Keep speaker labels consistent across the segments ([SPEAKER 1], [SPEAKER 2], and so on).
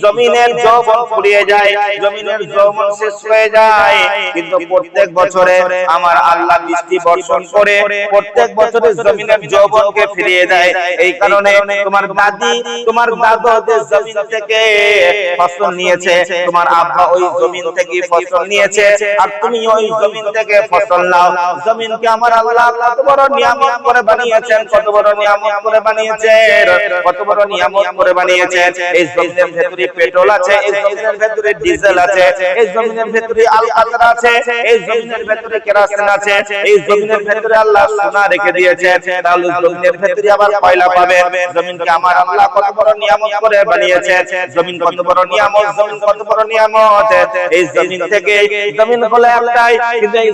[SPEAKER 1] জমিনের যৌবন ফুরিয়ে যায়, জমিনের যৌবন শেষ হয়ে যায়, কিন্তু প্রত্যেক বছরে আমার আল্লাহ বৃষ্টি বর্ষণ করে প্রত্যেক বছরে জমিনের যৌবনকে ফিরিয়ে দেয়। এই কারণে তোমার দাদি তোমার দাদু যে জমিন থেকে ফসল নিয়েছে, তোমার আব্বা ওই জমিন থেকে ফসল নিয়েছে, আর তুমি ওই জমিন থেকে ফসল নাও। জমিনকে আমার আল্লাহ কত বড় নিয়ামত করে বানিয়েছেন, কত বড় নিয়ামত করে বানিয়েছেন, কত বড় নিয়ামত করে বানিয়েছেন। এই জমিনের ভেতরে পেট্রোল আছে, এই জমিনের ভেতরে ডিজেল আছে, এই জমিনের ভেতরে আলকাতরা আছে, এই জমিনের ভেতরে কেরোসিন আছে, এই জমিনের ভেতরে আল্লাহ সোনা রেখে দিয়েছেন। তাহলে জমিনের ভেতরে আবার কয়লা পাবে। জমিনকে আমার আল্লাহ কত বড় নিয়ামত করে বানিয়েছেন। জমিন কত বড় নিয়ামত, জমিন কত বড় নিয়ামত। এই জমিন থেকে, জমিন হলো একটাই, কিন্তু এই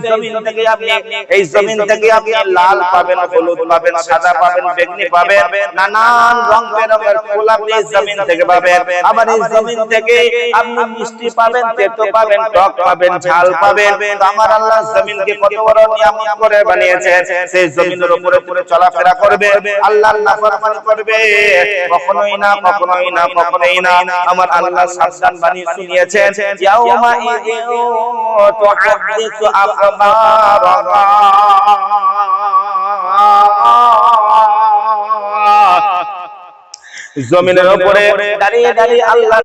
[SPEAKER 1] জমিন থেকে আপনি লাল পাবেন, হলুদ পাবেন, সাদা পাবেন, বেগুনি পাবেন, নানান রং বেরঙের ফুল আপনি জমিন থেকে পাবেন। আবার এই জমিন থেকে আপনি মিষ্টি পাবেন, তেতো পাবেন, টক পাবেন, ঝাল পাবেন। আমার আল্লাহ জমিনকে কত বড় নিয়ামত করে বানিয়েছেন। সেই জমিনের উপরে পুরো চলাফেরা করবে, আল্লাহর নাফরমানি করবে, কখনোই না, কখনোই না, কখনোই না। আমার আল্লাহ সাবধান বাণী শুনিয়েছেন, ইয়াউমা ইযিউ তুহাদ্দিসু আখবারাহা। জমিনের উপরে দাঁড়িয়ে দাঁড়িয়ে আল্লাহ